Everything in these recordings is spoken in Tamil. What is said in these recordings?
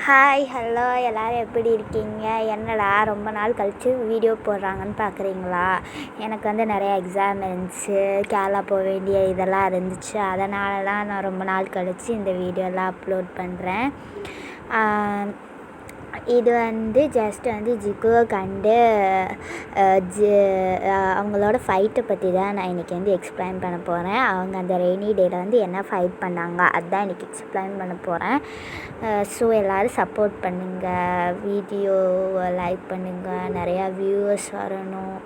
ஹாய் ஹலோ எல்லோரும் எப்படி இருக்கீங்க? என்னடா ரொம்ப நாள் கழித்து வீடியோ போடுறாங்கன்னு பார்க்குறீங்களா? எனக்கு வந்து நிறையா எக்ஸாம் இருந்துச்சு, கேரளா போக வேண்டிய இதெல்லாம் இருந்துச்சு. அதனால தான் நான் ரொம்ப நாள் கழித்து இந்த வீடியோலாம் அப்லோட் பண்ணுறேன். இது வந்து ஜஸ்ட் வந்து ஜிக்கோக் அண்டு அவங்களோட ஃபைட்டை பற்றி தான் நான் இன்றைக்கி வந்து எக்ஸ்பிளைன் பண்ண போகிறேன். அவங்க அந்த ரெய்னி டேயில் வந்து என்ன ஃபைட் பண்ணாங்க அதுதான் இன்றைக்கி எக்ஸ்பிளைன் பண்ண போகிறேன். ஸோ எல்லோரும் சப்போர்ட் பண்ணுங்கள், வீடியோவை லைக் பண்ணுங்கள், நிறையா வியூவர்ஸ் வரணும்.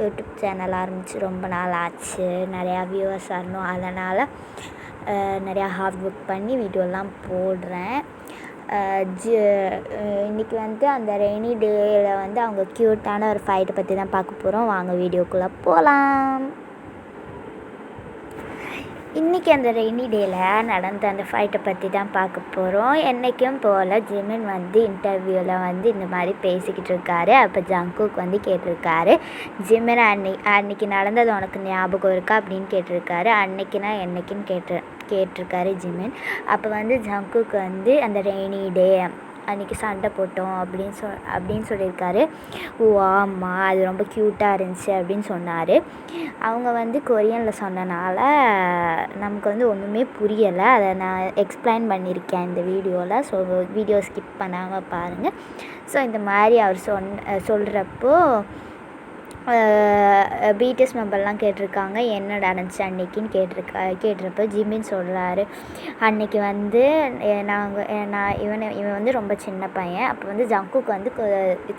யூடியூப் சேனல் ஆரம்பித்து ரொம்ப நாள் ஆச்சு, நிறையா வியூவர்ஸ் வரணும். அதனால் நிறையா ஹார்ட் ஒர்க் பண்ணி வீடியோலாம் போடுறேன். இன்றைக்கி வந்து அந்த ரெய்னி டேயில் வந்து அவங்க க்யூட்டான ஒரு ஃபைட்டை பற்றி தான் பார்க்க போகிறோம். வாங்க வீடியோக்குள்ளே போகலாம். இன்றைக்கி அந்த ரெய்னி டேயில் நடந்த அந்த ஃபைட்டை பற்றி தான் பார்க்க போகிறோம். என்றைக்கும் போல் ஜிமின் வந்து இன்டர்வியூவில் வந்து இந்த மாதிரி பேசிக்கிட்டு இருக்காரு. அப்போ ஜங்குக் வந்து கேட்டிருக்காரு, ஜிமின் அன்னைக்கு நடந்தது உனக்கு ஞாபகம் இருக்கா அப்படின்னு கேட்டிருக்காரு. அன்னைக்குனா என்னைக்குன்னு கேட்டிருக்காரு ஜிமின். அப்போ வந்து ஜங்குக் வந்து அந்த ரெய்னி டே அன்றைக்கி சண்டை போட்டோம் அப்படின்னு சொல்லியிருக்காரு. ஓ ஆமாம், அது ரொம்ப க்யூட்டாக இருந்துச்சு அப்படின்னு சொன்னார். அவங்க வந்து கொரியனில் சொன்னனால நமக்கு வந்து ஒன்றுமே புரியலை. அதை நான் எக்ஸ்பிளைன் பண்ணியிருக்கேன் இந்த வீடியோவில். ஸோ வீடியோ ஸ்கிப் பண்ணாமல் பாருங்கள். ஸோ இந்த மாதிரி அவர் சொல்கிறப்போ பிடிஎஸ் மெம்பர்லாம் கேட்டிருக்காங்க என்ன நடந்துச்சு அன்னைக்குன்னு கேட்டிருப்ப ஜிமின் சொல்கிறாரு, அன்றைக்கி வந்து இவன் வந்து ரொம்ப சின்ன பையன். அப்போ வந்து ஜங்குக் வந்து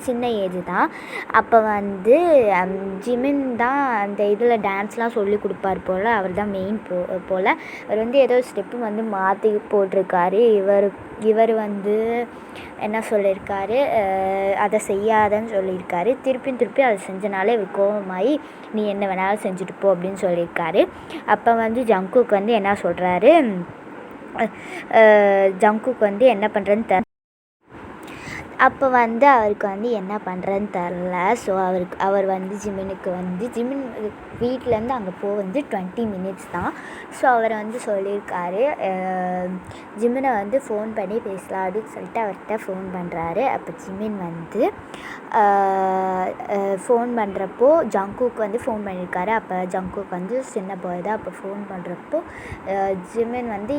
சின்ன ஏஜ் தான். அப்போ வந்து ஜிமின் தான் அந்த இதில் டான்ஸ்லாம் சொல்லி கொடுப்பார் போல். அவர் தான் மெயின் போல். அவர் வந்து ஏதோ ஸ்டெப்பு வந்து மாற்றி போட்டிருக்காரு. இவர் வந்து என்ன சொல்லியிருக்காரு, அதை செய்யாதன்னு சொல்லியிருக்காரு. திருப்பி அதை செஞ்சனாலே இவர் கோபமாகி நீ என்ன வேணாலும் செஞ்சுட்டு போ அப்படின்னு சொல்லியிருக்காரு. அப்போ வந்து ஜங்குக் வந்து என்ன சொல்கிறாரு, ஜங்குக் வந்து என்ன பண்ணுறதுன்னு அப்போ வந்து அவருக்கு வந்து என்ன பண்ணுறதுன்னு தெரில. ஸோ அவர் வந்து ஜிமின் வீட்டிலேருந்து அங்கே வந்து 20 மினிட்ஸ் தான். ஸோ அவர் வந்து சொல்லியிருக்காரு, ஜிமினை வந்து ஃபோன் பண்ணி பேசலாம் அப்படின்னு சொல்லிட்டு அவர்கிட்ட ஃபோன் பண்ணுறாரு. அப்போ ஜிமின் வந்து ஃபோன் பண்ணுறப்போ ஜங்குக் வந்து ஃபோன் பண்ணியிருக்காரு. அப்போ ஜங்குக் வந்து சின்ன பாய் தான். அப்போ ஃபோன் பண்ணுறப்போ ஜிமின் வந்து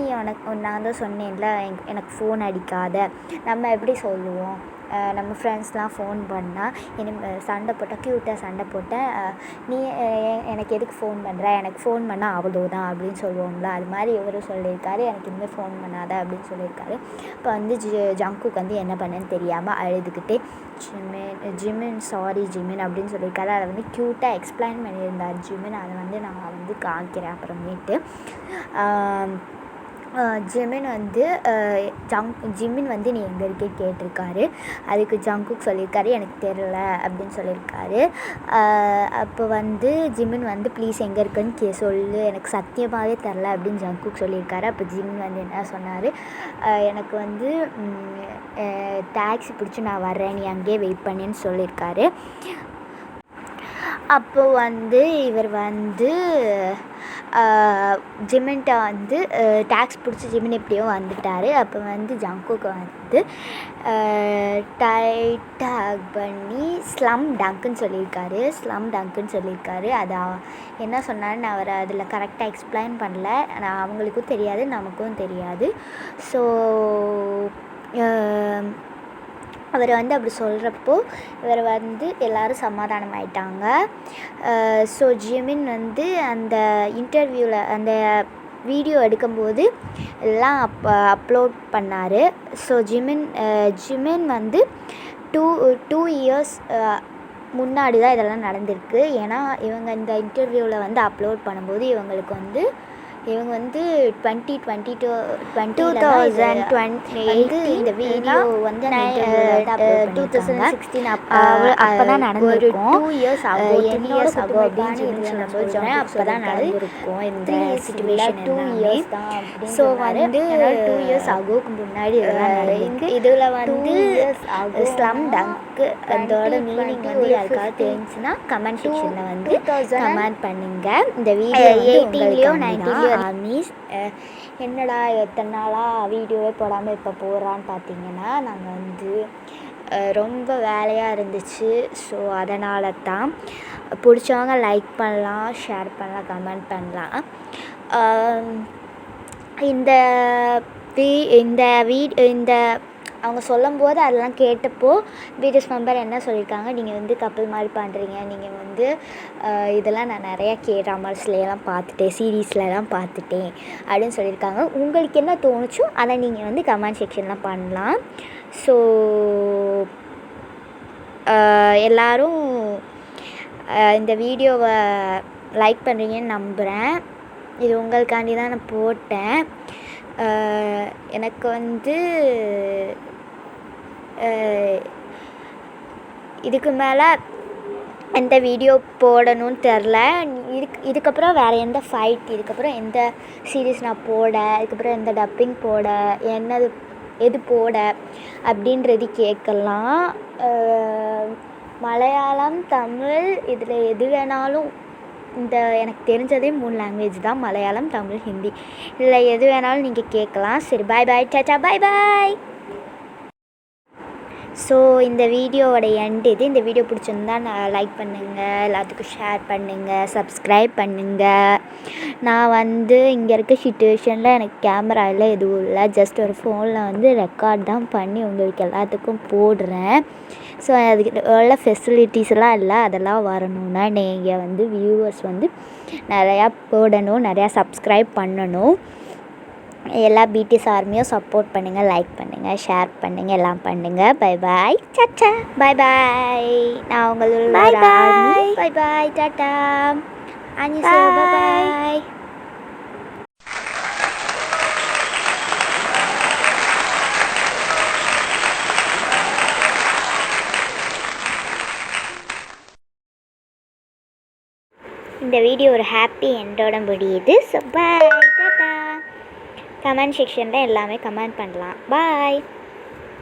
நான் தான் சொன்னேன்ல, எனக்கு ஃபோன் அடிக்காத, நம்ம எப்படி சொல்லுவோம், நம்ம ஃப்ரெண்ட்ஸ்லாம் ஃபோன் பண்ணால் சண்டை போட்டால் க்யூட்டாக சண்டை போட்டேன், நீ எனக்கு எதுக்கு ஃபோன் பண்ணுற, எனக்கு ஃபோன் பண்ணால் அவ்வளோதான் அப்படின்னு சொல்லுவோம்ல, அது மாதிரி இவரும் சொல்லியிருக்காரு, எனக்கு இனிமேல் ஃபோன் பண்ணாத அப்படின்னு சொல்லியிருக்காரு. இப்போ வந்து ஜங்குக் வந்து என்ன பண்ணேன்னு தெரியாமல் அழுதுகிட்டே ஜிமின் சாரி ஜிமின் அப்படின்னு சொல்லியிருக்காரு. அதை வந்து க்யூட்டாக எக்ஸ்பிளைன் பண்ணியிருந்தார் ஜிமின். அதை வந்து நான் வந்து காமிக்கிறேன் அப்புறமேட்டு. ஜிமின் வந்து நீ எங்கே இருக்கே கேட்டிருக்காரு. அதுக்கு ஜங்குக் சொல்லியிருக்காரு எனக்கு தெரில அப்படின்னு சொல்லியிருக்காரு. அப்போ வந்து ஜிமின் வந்து ப்ளீஸ் எங்கே இருக்குன்னு சொல்லு, எனக்கு சத்தியமாகவே தெரில அப்படின்னு ஜங்குக் சொல்லியிருக்காரு. அப்போ ஜிமின் வந்து என்ன சொன்னார், எனக்கு வந்து டாக்ஸி பிடிச்சி நான் வர்றேன், நீ அங்கேயே வெயிட் பண்ணின்னு சொல்லியிருக்காரு. அப்போ வந்து இவர் வந்து ஜிமின்ட்ட வந்து டாக்ஸ் பிடிச்சி ஜிமின் எப்படியோ வந்துட்டார். அப்போ வந்து ஜங்குக்கு வந்து டைட்டாக் பண்ணி ஸ்லம் டங்க்குன்னு சொல்லியிருக்காரு. அது என்ன சொன்னான்னு அவர் அதில் கரெக்டாக எக்ஸ்பிளைன் பண்ணல. அவங்களுக்கும் தெரியாது, நமக்கும் தெரியாது. ஸோ அவர் வந்து அப்படி சொல்கிறப்போ இவர் வந்து எல்லோரும் சமாதானம் ஆயிட்டாங்க. ஸோ ஜிமின் வந்து அந்த இன்டர்வியூவில் அந்த வீடியோ எடுக்கும்போது எல்லாம் அப்லோட் பண்ணார். ஸோ ஜிமின் வந்து டூ இயர்ஸ் முன்னாடி தான் இதெல்லாம் நடந்திருக்கு. ஏன்னா இவங்க இந்த இன்டர்வியூவில் வந்து அப்லோட் பண்ணும்போது இவங்க வந்து 2020 இந்த வீடியோ வந்து 2016 அப்போ தான் நடந்திருக்கும். 2 இயர்ஸ் ஆகும் அப்படின்னு சொல்கிறேன். அப்போ தான் நடந்திருக்கும் இந்த சிச்சுவேஷன். 2 இயர்ஸ் தான். ஸோ வந்து 2 இயர்ஸ் ஆகும் முன்னாடி இதெல்லாம் நடந்திருக்கு. இதில் வந்து ஸ்லம் டங்க்கு அதோட மீனிங் வந்து யாருக்காவது தெரிஞ்சுன்னா கமெண்ட் செக்ஷனில் வந்து கமெண்ட் பண்ணுங்கள். இந்த வீடியோ 18லேயோ 19லேயோ ஆர்மிஸ் என்னடா எத்தனை நாளாக வீடியோவே போடாமல் இப்போ போடுறான்னு பார்த்தீங்கன்னா நாங்கள் வந்து ரொம்ப வேலையாக இருந்துச்சு. ஸோ அதனால தான். பிடிச்சவங்க லைக் பண்ணலாம், ஷேர் பண்ணலாம், கமெண்ட் பண்ணலாம். இந்த இந்த அவங்க சொல்லும்போது அதெல்லாம் கேட்டப்போ வீடியோஸ் மெம்பர் என்ன சொல்லியிருக்காங்க, நீங்கள் வந்து கப்பல் மாதிரி பண்ணுறீங்க, நீங்கள் வந்து இதெல்லாம் நான் நிறையா ட்ராமாஸ்லாம் பார்த்துட்டேன், சீரீஸ்லலாம் பார்த்துட்டேன் அப்படின்னு சொல்லியிருக்காங்க. உங்களுக்கு என்ன தோணுச்சோ அதை நீங்கள் வந்து கமெண்ட் செக்ஷனில் பண்ணலாம். ஸோ எல்லோரும் இந்த வீடியோவை லைக் பண்ணுறீங்கன்னு நம்புகிறேன். இது உங்களுக்காண்டி தான் நான் போட்டேன். எனக்கு வந்து இதுக்கு மேலே எந்த வீடியோ போடணும்னு தெரில. இதுக்கப்புறம் வேறு எந்த இதுக்கப்புறம் எந்த சீரீஸ் நான் போட, இதுக்கப்புறம் எந்த டப்பிங் போட, எது போட அப்படின்றது கேட்கலாம். மலையாளம், தமிழ் இதில் எது வேணாலும், எனக்கு தெரிஞ்சதே 3 லாங்குவேஜ் தான், மலையாளம், தமிழ், ஹிந்தி. இதில் எது வேணாலும் நீங்கள் கேட்கலாம். சரி, பாய் பாய், டாட்டா, பாய் பாய். ஸோ இந்த வீடியோவோட எண்ட் இது. இந்த வீடியோ பிடிச்சிருந்தா லைக் பண்ணுங்கள், எல்லாத்துக்கும் ஷேர் பண்ணுங்கள், சப்ஸ்கிரைப் பண்ணுங்கள். நான் வந்து இங்கே இருக்க சிச்சுவேஷனில் எனக்கு கேமரா இல்லை, எதுவும் இல்லை. ஜஸ்ட் ஒரு ஃபோனில் வந்து ரெக்கார்ட் தான் பண்ணி உங்களுக்கு எல்லாத்துக்கும் போடுறேன். ஸோ அதுக்கு உள்ள ஃபெசிலிட்டிஸ்லாம் இல்லை. அதெல்லாம் வரணும்னா நீங்கள் வந்து வியூவர்ஸ் வந்து நிறையா போடணும், நிறையா சப்ஸ்கிரைப் பண்ணணும். எல்லா பிடிஎஸ் ஆர்மியும் சப்போர்ட் பண்ணுங்கள், லைக் பண்ணுங்கள், ஷேர் பண்ணுங்கள், எல்லாம் பண்ணுங்கள். Bye bye, tata, bye bye. நான் உங்களோட army. Bye bye, tata, Anisa, bye bye. இந்த வீடியோ ஒரு ஹாப்பி எண்டோட முடியுது. So bye, tata. கமெண்ட் செக்ஷனில் எல்லாமே கமெண்ட் பண்ணலாம். பாய்.